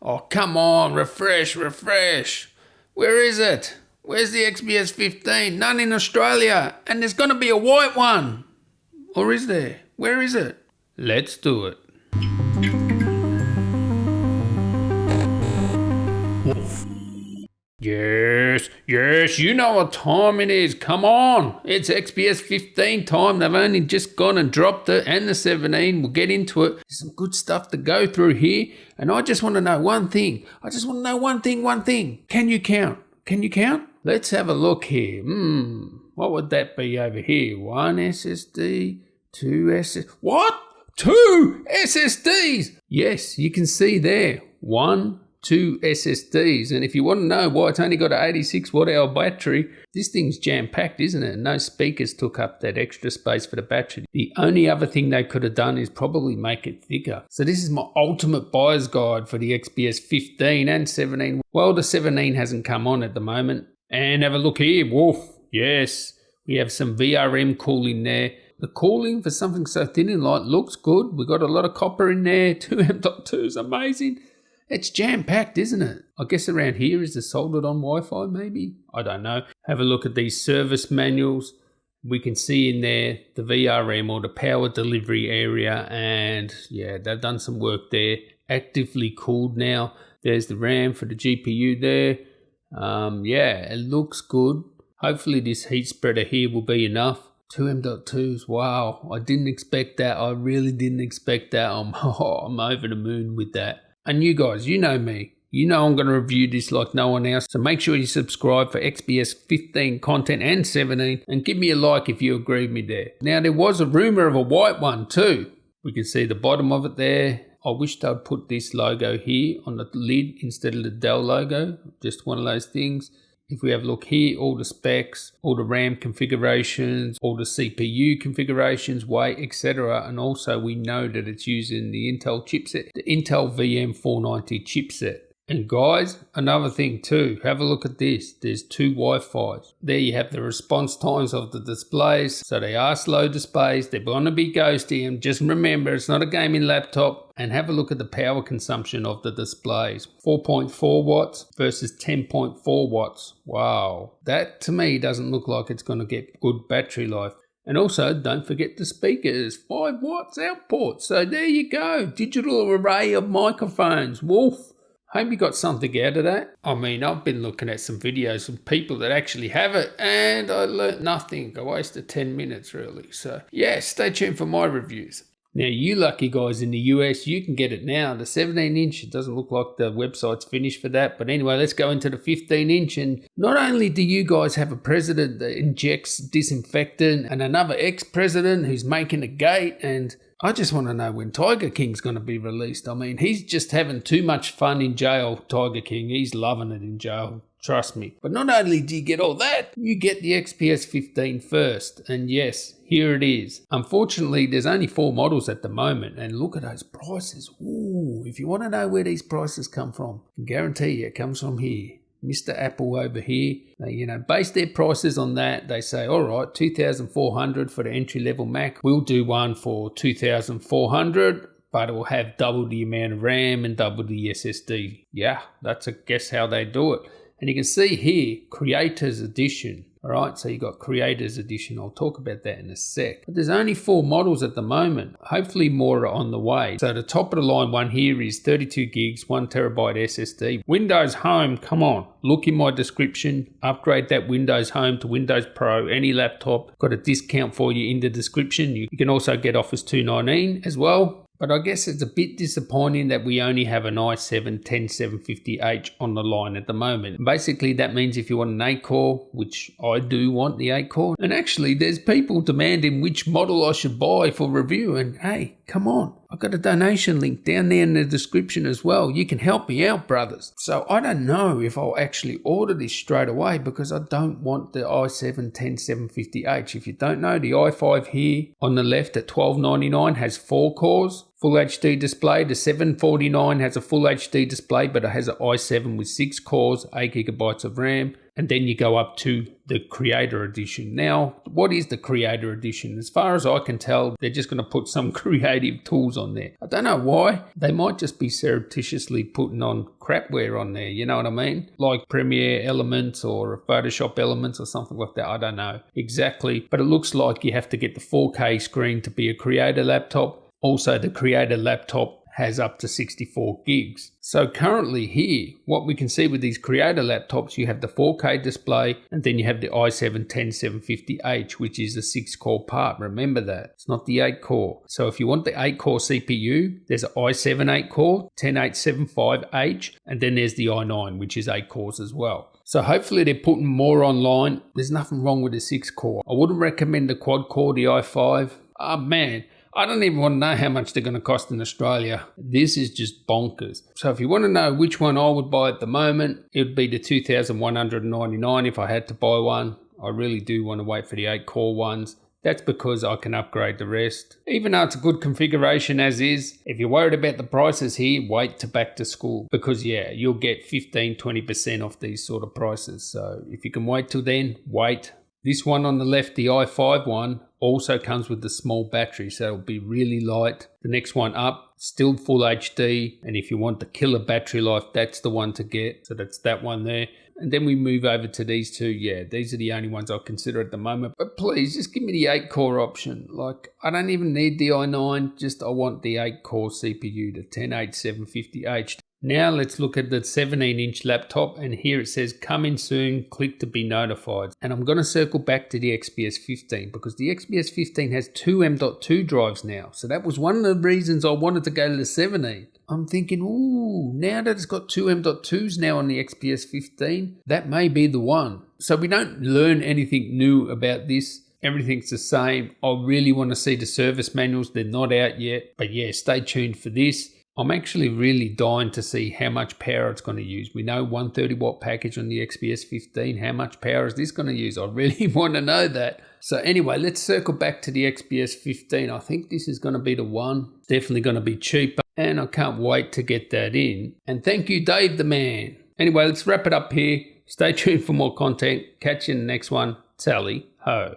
Oh, come on, refresh. Where is it? Where's the XPS 15? None in Australia. And there's going to be a white one. Or is there? Where is it? Let's do it. Yes, you know what time it is. Come on. It's XPS 15 time. They've only just gone and dropped it, and the 17. We'll get into it. There's some good stuff to go through here. And I just want to know one thing. One thing. Can you count? Let's have a look here. What would that be over here? 1 SSD, 2 SSD. What? 2 SSDs? Yes, you can see there. 2 SSDs. And if you want to know why it's only got an 86 watt hour battery, this thing's jam-packed, isn't it? No speakers took up that extra space for the battery. The only other thing they could have done is probably make it thicker. So this is my ultimate buyer's guide for the XPS 15 and 17. Well, the 17 hasn't come on at the moment. And have a look here. Yes, we have some VRM cooling there. The cooling for something so thin and light looks good. We got a lot of copper in there. 2M.2 is amazing. It's jam-packed, isn't it? I guess around here is the soldered on Wi-Fi maybe? I don't know. Have a look at these service manuals. We can see in there the VRM or the power delivery area, and yeah, they've done some work there. Actively cooled now. There's the RAM for the GPU there. Yeah, it looks good. Hopefully this heat spreader here will be enough. 2M.2s, wow. I didn't expect that. I really didn't expect that. I'm over the moon with that. And you guys, you know me. You know I'm going to review this like no one else. So make sure you subscribe for XPS 15 content and 17. And give me a like if you agree with me there. Now, there was a rumour of a white one too. We can see the bottom of it there. I wish they'd put this logo here on the lid instead of the Dell logo. Just one of those things. If we have a look here, all the specs, all the RAM configurations, all the CPU configurations, weight, etc. And also we know that it's using the Intel chipset, the Intel VM490 chipset. And guys, another thing too, have a look at this. There's 2 Wi-Fis. There you have the response times of the displays. So they are slow displays. They're going to be ghosty. And just remember, it's not a gaming laptop. And have a look at the power consumption of the displays. 4.4 watts versus 10.4 watts. Wow. That to me doesn't look like it's going to get good battery life. And also, don't forget the speakers. 5 watts output. So there you go. Digital array of microphones. Hope you got something out of that. I mean, I've been looking at some videos of people that actually have it, and I learnt nothing. I wasted 10 minutes really. So yeah, stay tuned for my reviews. Now, you lucky guys in the US, you can get it now. The 17-inch, it doesn't look like the website's finished for that. But anyway, let's go into the 15-inch. And not only do you guys have a president that injects disinfectant and another ex-president who's making a gate, and I just want to know when Tiger King's going to be released. I mean, he's just having too much fun in jail, Tiger King. He's loving it in jail. Trust me. But not only do you get all that, you get the XPS 15 first. And yes, here it is. Unfortunately, there's only 4 models at the moment. And look at those prices. Ooh, if you want to know where these prices come from, I can guarantee you it comes from here. Mr. Apple over here, they, base their prices on that. They say, all right, $2,400 for the entry-level Mac. We'll do one for $2,400. But it will have double the amount of RAM and double the SSD. Yeah, that's I guess how they do it. And you can see here, Creators Edition. All right, so you got Creators Edition. I'll talk about that in a sec. But there's only 4 models at the moment. Hopefully more are on the way. So the top of the line one here is 32 gigs, 1 terabyte SSD. Windows Home, come on. Look in my description. Upgrade that Windows Home to Windows Pro. Any laptop. Got a discount for you in the description. You can also get Office 219 as well. But I guess it's a bit disappointing that we only have an i7-10750H on the line at the moment. Basically, that means if you want an 8-core, which I do want the 8-core, and actually there's people demanding which model I should buy for review, and hey, come on. I've got a donation link down there in the description as well. You can help me out, brothers. So I don't know if I'll actually order this straight away because I don't want the i7-10750H. If you don't know, the i5 here on the left at $1299 has 4 cores. Full HD display. The 749 has a full HD display, but it has an i7 with 6 cores, 8 gigabytes of RAM. and then you go up to the Creator Edition. Now, what is the Creator Edition? As far as I can tell, they're just going to put some creative tools on there. I don't know why. They might just be surreptitiously putting on crapware on there, you know what I mean? Like Premiere Elements or Photoshop Elements or something like that. I don't know exactly, but it looks like you have to get the 4K screen to be a Creator laptop. Also, the Creator laptop has up to 64 gigs. So currently here, what we can see with these Creator laptops, you have the 4K display, and then you have the i7-10750H, which is a 6-core part. Remember that. It's not the 8-core. So if you want the 8-core CPU, there's an i7 8-core, 10875H, and then there's the i9, which is 8 cores as well. So hopefully they're putting more online. There's nothing wrong with the 6-core. I wouldn't recommend the quad-core, the i5. Oh man, I don't even want to know how much they're going to cost in Australia. This is just bonkers. So if you want to know which one I would buy at the moment, it would be the 2,199 if I had to buy one. I really do want to wait for the 8-core ones. That's because I can upgrade the rest. Even though it's a good configuration as is, if you're worried about the prices here, wait to back to school. Because yeah, you'll get 15-20% off these sort of prices. So if you can wait till then, wait. This one on the left, the i5 one, also comes with the small battery, so it'll be really light. The next one up, still full HD, and if you want the killer battery life, that's the one to get. So that's that one there. And then we move over to these two. Yeah, these are the only ones I'll consider at the moment. But please, just give me the 8-core option. Like, I don't even need the i9, just I want the 8-core CPU, the 10875H. Now let's look at the 17-inch laptop, and here it says coming soon, click to be notified. And I'm going to circle back to the XPS 15 because the XPS 15 has two M.2 drives now. So that was one of the reasons I wanted to go to the 17. I'm thinking, ooh, now that it's got two M.2s now on the XPS 15, that may be the one. So we don't learn anything new about this. Everything's the same. I really want to see the service manuals. They're not out yet. But yeah, stay tuned for this. I'm actually really dying to see how much power it's going to use. We know 130 watt package on the XPS 15. How much power is this going to use? I really want to know that. So anyway, let's circle back to the XPS 15. I think this is going to be the one. Definitely going to be cheaper. And I can't wait to get that in. And thank you, Dave the man. Anyway, let's wrap it up here. Stay tuned for more content. Catch you in the next one. Tally ho.